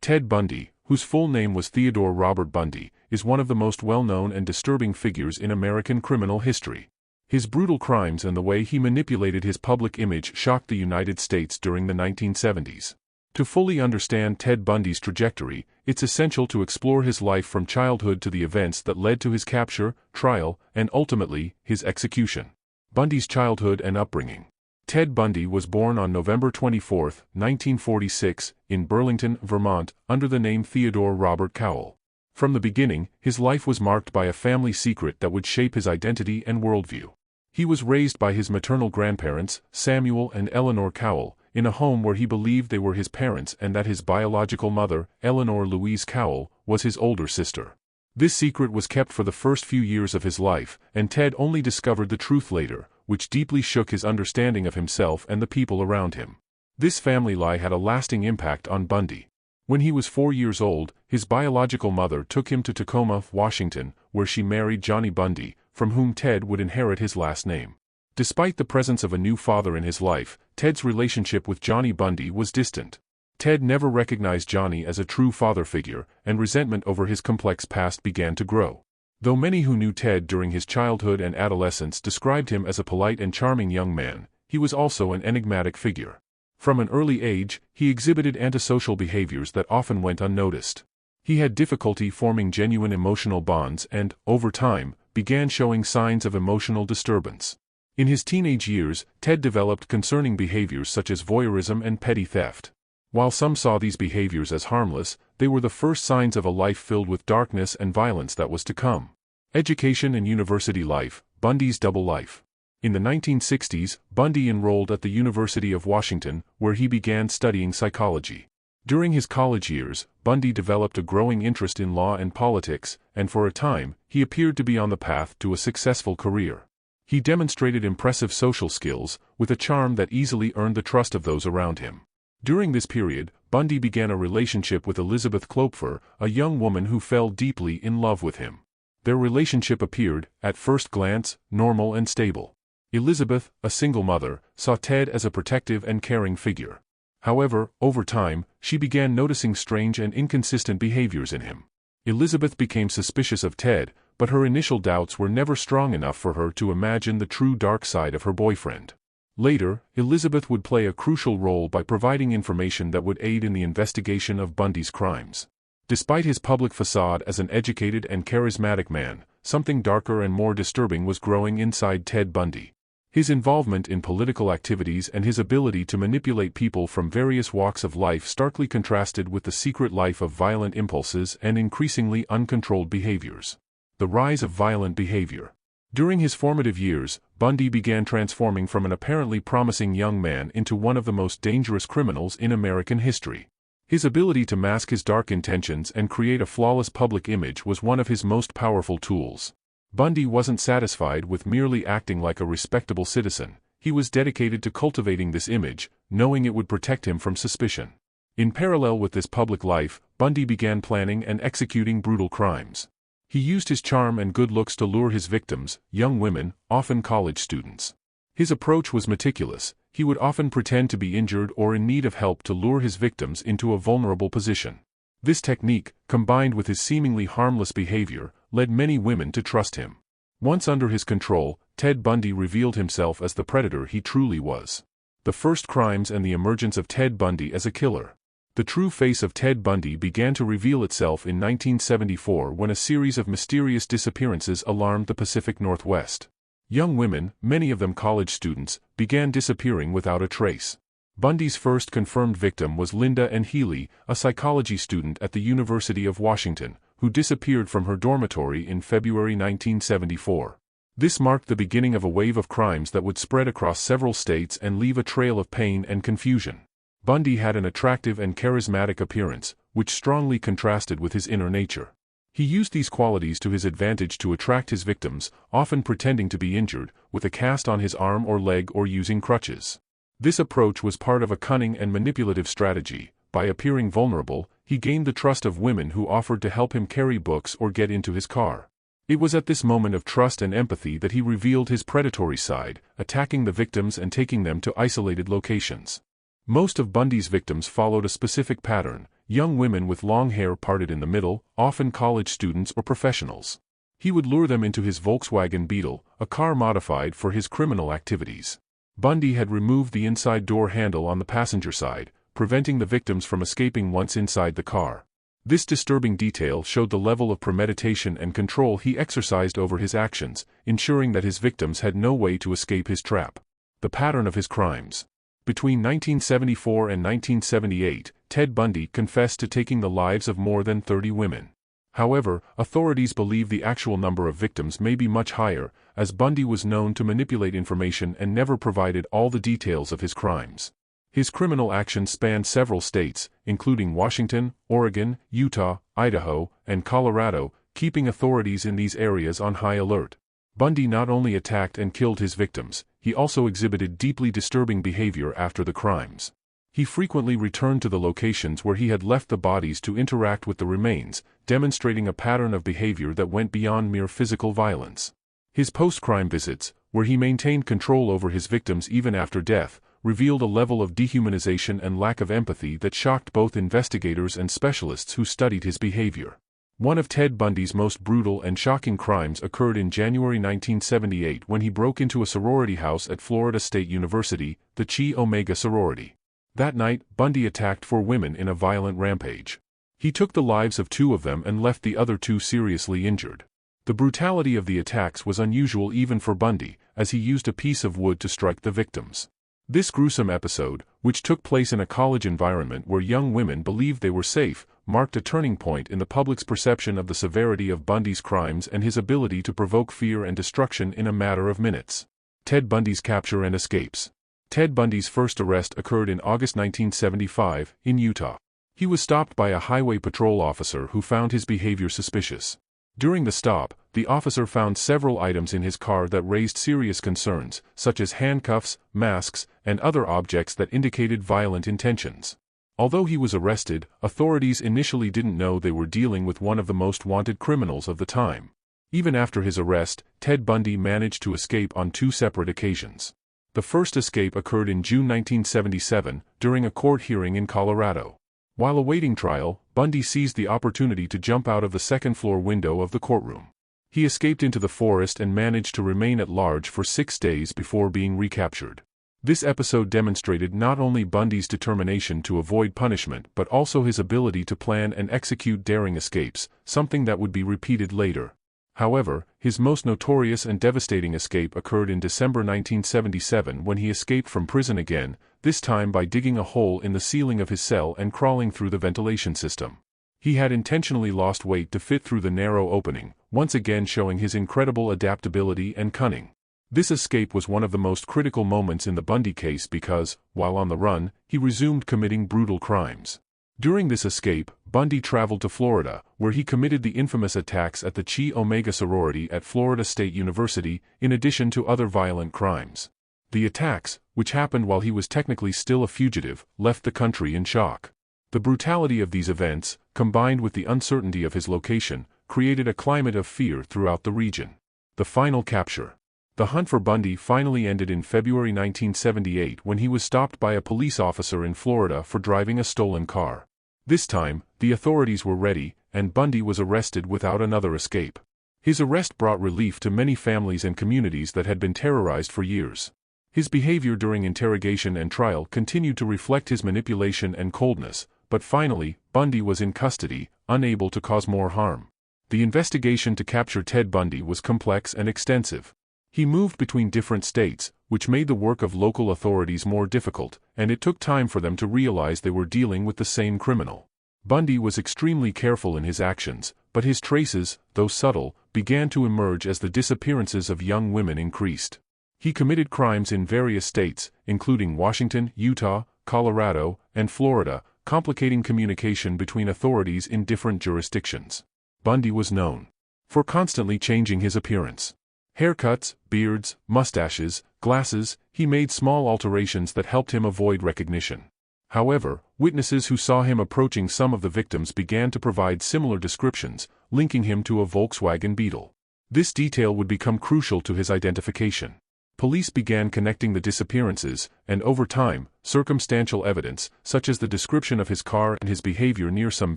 Ted Bundy, whose full name was Theodore Robert Bundy, is one of the most well-known and disturbing figures in American criminal history. His brutal crimes and the way he manipulated his public image shocked the United States during the 1970s. To fully understand Ted Bundy's trajectory, it's essential to explore his life from childhood to the events that led to his capture, trial, and ultimately, his execution. Bundy's childhood and upbringing. Ted Bundy was born on November 24, 1946, in Burlington, Vermont, under the name Theodore Robert Cowell. From the beginning, his life was marked by a family secret that would shape his identity and worldview. He was raised by his maternal grandparents, Samuel and Eleanor Cowell, in a home where he believed they were his parents and that his biological mother, Eleanor Louise Cowell, was his older sister. This secret was kept for the first few years of his life, and Ted only discovered the truth later, which deeply shook his understanding of himself and the people around him. This family lie had a lasting impact on Bundy. When he was 4 years old, his biological mother took him to Tacoma, Washington, where she married Johnny Bundy, from whom Ted would inherit his last name. Despite the presence of a new father in his life, Ted's relationship with Johnny Bundy was distant. Ted never recognized Johnny as a true father figure, and resentment over his complex past began to grow. Though many who knew Ted during his childhood and adolescence described him as a polite and charming young man, he was also an enigmatic figure. From an early age, he exhibited antisocial behaviors that often went unnoticed. He had difficulty forming genuine emotional bonds and, over time, began showing signs of emotional disturbance. In his teenage years, Ted developed concerning behaviors such as voyeurism and petty theft. While some saw these behaviors as harmless, they were the first signs of a life filled with darkness and violence that was to come. Education and university life. Bundy's double life. In the 1960s, Bundy enrolled at the University of Washington, where he began studying psychology. During his college years, Bundy developed a growing interest in law and politics, and for a time, he appeared to be on the path to a successful career. He demonstrated impressive social skills, with a charm that easily earned the trust of those around him. During this period, Bundy began a relationship with Elizabeth Klopfer, a young woman who fell deeply in love with him. Their relationship appeared, at first glance, normal and stable. Elizabeth, a single mother, saw Ted as a protective and caring figure. However, over time, she began noticing strange and inconsistent behaviors in him. Elizabeth became suspicious of Ted, but her initial doubts were never strong enough for her to imagine the true dark side of her boyfriend. Later, Elizabeth would play a crucial role by providing information that would aid in the investigation of Bundy's crimes. Despite his public facade as an educated and charismatic man, something darker and more disturbing was growing inside Ted Bundy. His involvement in political activities and his ability to manipulate people from various walks of life starkly contrasted with the secret life of violent impulses and increasingly uncontrolled behaviors. The rise of violent behavior. During his formative years, Bundy began transforming from an apparently promising young man into one of the most dangerous criminals in American history. His ability to mask his dark intentions and create a flawless public image was one of his most powerful tools. Bundy wasn't satisfied with merely acting like a respectable citizen. He was dedicated to cultivating this image, knowing it would protect him from suspicion. In parallel with this public life, Bundy began planning and executing brutal crimes. He used his charm and good looks to lure his victims, young women, often college students. His approach was meticulous. He would often pretend to be injured or in need of help to lure his victims into a vulnerable position. This technique, combined with his seemingly harmless behavior, led many women to trust him. Once under his control, Ted Bundy revealed himself as the predator he truly was. The first crimes and the emergence of Ted Bundy as a killer. The true face of Ted Bundy began to reveal itself in 1974 when a series of mysterious disappearances alarmed the Pacific Northwest. Young women, many of them college students, began disappearing without a trace. Bundy's first confirmed victim was Linda N. Healy, a psychology student at the University of Washington, who disappeared from her dormitory in February 1974. This marked the beginning of a wave of crimes that would spread across several states and leave a trail of pain and confusion. Bundy had an attractive and charismatic appearance, which strongly contrasted with his inner nature. He used these qualities to his advantage to attract his victims, often pretending to be injured, with a cast on his arm or leg or using crutches. This approach was part of a cunning and manipulative strategy. By appearing vulnerable, he gained the trust of women who offered to help him carry books or get into his car. It was at this moment of trust and empathy that he revealed his predatory side, attacking the victims and taking them to isolated locations. Most of Bundy's victims followed a specific pattern: young women with long hair parted in the middle, often college students or professionals. He would lure them into his Volkswagen Beetle, a car modified for his criminal activities. Bundy had removed the inside door handle on the passenger side, preventing the victims from escaping once inside the car. This disturbing detail showed the level of premeditation and control he exercised over his actions, ensuring that his victims had no way to escape his trap. The pattern of his crimes. Between 1974 and 1978, Ted Bundy confessed to taking the lives of more than 30 women. However, authorities believe the actual number of victims may be much higher, as Bundy was known to manipulate information and never provided all the details of his crimes. His criminal actions spanned several states, including Washington, Oregon, Utah, Idaho, and Colorado, keeping authorities in these areas on high alert. Bundy not only attacked and killed his victims, he also exhibited deeply disturbing behavior after the crimes. He frequently returned to the locations where he had left the bodies to interact with the remains, demonstrating a pattern of behavior that went beyond mere physical violence. His post-crime visits, where he maintained control over his victims even after death, revealed a level of dehumanization and lack of empathy that shocked both investigators and specialists who studied his behavior. One of Ted Bundy's most brutal and shocking crimes occurred in January 1978 when he broke into a sorority house at Florida State University, the Chi Omega sorority. That night, Bundy attacked 4 women in a violent rampage. He took the lives of 2 of them and left the other 2 seriously injured. The brutality of the attacks was unusual even for Bundy, as he used a piece of wood to strike the victims. This gruesome episode, which took place in a college environment where young women believed they were safe, marked a turning point in the public's perception of the severity of Bundy's crimes and his ability to provoke fear and destruction in a matter of minutes. Ted Bundy's capture and escapes. Ted Bundy's first arrest occurred in August 1975, in Utah. He was stopped by a highway patrol officer who found his behavior suspicious. During the stop, the officer found several items in his car that raised serious concerns, such as handcuffs, masks, and other objects that indicated violent intentions. Although he was arrested, authorities initially didn't know they were dealing with one of the most wanted criminals of the time. Even after his arrest, Ted Bundy managed to escape on 2 separate occasions. The first escape occurred in June 1977, during a court hearing in Colorado. While awaiting trial, Bundy seized the opportunity to jump out of the second-floor window of the courtroom. He escaped into the forest and managed to remain at large for 6 days before being recaptured. This episode demonstrated not only Bundy's determination to avoid punishment but also his ability to plan and execute daring escapes, something that would be repeated later. However, his most notorious and devastating escape occurred in December 1977 when he escaped from prison again, this time by digging a hole in the ceiling of his cell and crawling through the ventilation system. He had intentionally lost weight to fit through the narrow opening, once again showing his incredible adaptability and cunning. This escape was one of the most critical moments in the Bundy case because, while on the run, he resumed committing brutal crimes. During this escape, Bundy traveled to Florida, where he committed the infamous attacks at the Chi Omega sorority at Florida State University, in addition to other violent crimes. The attacks, which happened while he was technically still a fugitive, left the country in shock. The brutality of these events, combined with the uncertainty of his location, created a climate of fear throughout the region. The final capture. The hunt for Bundy finally ended in February 1978 when he was stopped by a police officer in Florida for driving a stolen car. This time, the authorities were ready, and Bundy was arrested without another escape. His arrest brought relief to many families and communities that had been terrorized for years. His behavior during interrogation and trial continued to reflect his manipulation and coldness, but finally, Bundy was in custody, unable to cause more harm. The investigation to capture Ted Bundy was complex and extensive. He moved between different states, which made the work of local authorities more difficult, and it took time for them to realize they were dealing with the same criminal. Bundy was extremely careful in his actions, but his traces, though subtle, began to emerge as the disappearances of young women increased. He committed crimes in various states, including Washington, Utah, Colorado, and Florida, complicating communication between authorities in different jurisdictions. Bundy was known for constantly changing his appearance. Haircuts, beards, mustaches, glasses, he made small alterations that helped him avoid recognition. However, witnesses who saw him approaching some of the victims began to provide similar descriptions, linking him to a Volkswagen Beetle. This detail would become crucial to his identification. Police began connecting the disappearances, and over time, circumstantial evidence, such as the description of his car and his behavior near some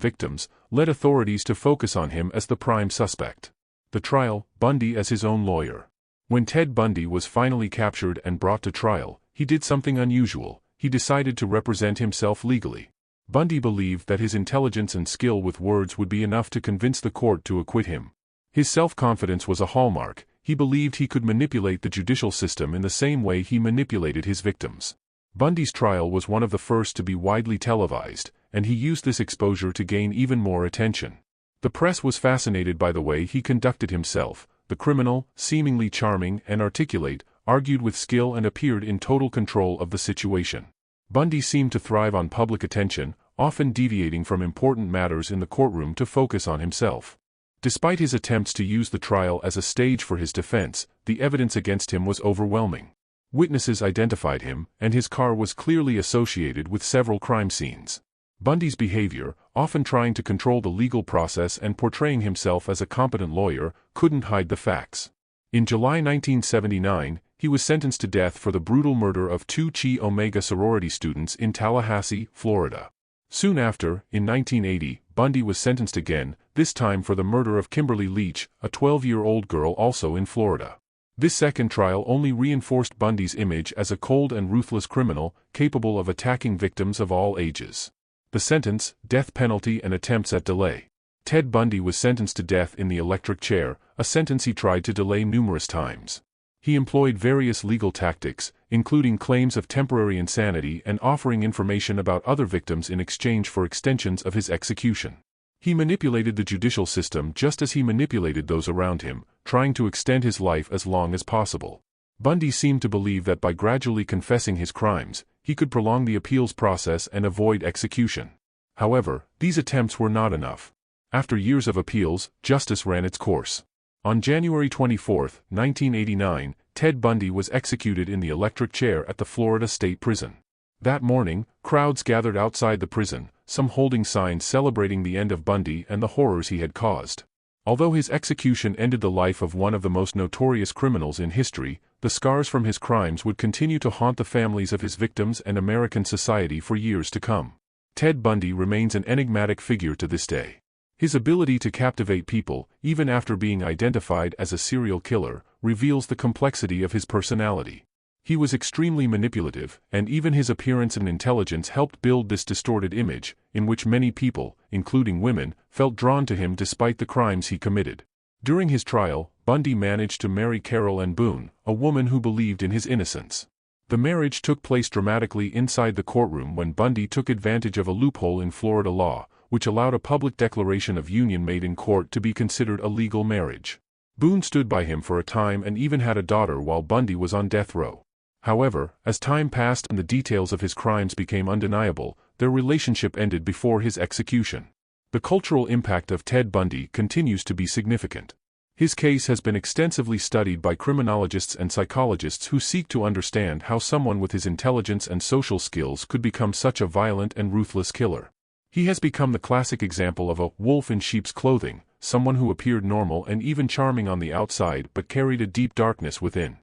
victims, led authorities to focus on him as the prime suspect. The trial, Bundy as his own lawyer. When Ted Bundy was finally captured and brought to trial, he did something unusual. He decided to represent himself legally. Bundy believed that his intelligence and skill with words would be enough to convince the court to acquit him. His self-confidence was a hallmark. He believed he could manipulate the judicial system in the same way he manipulated his victims. Bundy's trial was one of the first to be widely televised, and he used this exposure to gain even more attention. The press was fascinated by the way he conducted himself. The criminal, seemingly charming and articulate, argued with skill and appeared in total control of the situation. Bundy seemed to thrive on public attention, often deviating from important matters in the courtroom to focus on himself. Despite his attempts to use the trial as a stage for his defense, the evidence against him was overwhelming. Witnesses identified him, and his car was clearly associated with several crime scenes. Bundy's behavior, often trying to control the legal process and portraying himself as a competent lawyer, couldn't hide the facts. In July 1979, he was sentenced to death for the brutal murder of two Chi Omega sorority students in Tallahassee, Florida. Soon after, in 1980, Bundy was sentenced again, this time for the murder of Kimberly Leach, a 12-year-old girl also in Florida. This second trial only reinforced Bundy's image as a cold and ruthless criminal, capable of attacking victims of all ages. The sentence, death penalty and attempts at delay. Ted Bundy was sentenced to death in the electric chair, a sentence he tried to delay numerous times. He employed various legal tactics, including claims of temporary insanity and offering information about other victims in exchange for extensions of his execution. He manipulated the judicial system just as he manipulated those around him, trying to extend his life as long as possible. Bundy seemed to believe that by gradually confessing his crimes, he could prolong the appeals process and avoid execution. However, these attempts were not enough. After years of appeals, justice ran its course. On January 24, 1989, Ted Bundy was executed in the electric chair at the Florida State Prison. That morning, crowds gathered outside the prison, some holding signs celebrating the end of Bundy and the horrors he had caused. Although his execution ended the life of one of the most notorious criminals in history, the scars from his crimes would continue to haunt the families of his victims and American society for years to come. Ted Bundy remains an enigmatic figure to this day. His ability to captivate people, even after being identified as a serial killer, reveals the complexity of his personality. He was extremely manipulative, and even his appearance and intelligence helped build this distorted image, in which many people, including women, felt drawn to him despite the crimes he committed. During his trial, Bundy managed to marry Carol Ann Boone, a woman who believed in his innocence. The marriage took place dramatically inside the courtroom when Bundy took advantage of a loophole in Florida law, which allowed a public declaration of union made in court to be considered a legal marriage. Boone stood by him for a time and even had a daughter while Bundy was on death row. However, as time passed and the details of his crimes became undeniable, their relationship ended before his execution. The cultural impact of Ted Bundy continues to be significant. His case has been extensively studied by criminologists and psychologists who seek to understand how someone with his intelligence and social skills could become such a violent and ruthless killer. He has become the classic example of a wolf in sheep's clothing, someone who appeared normal and even charming on the outside but carried a deep darkness within.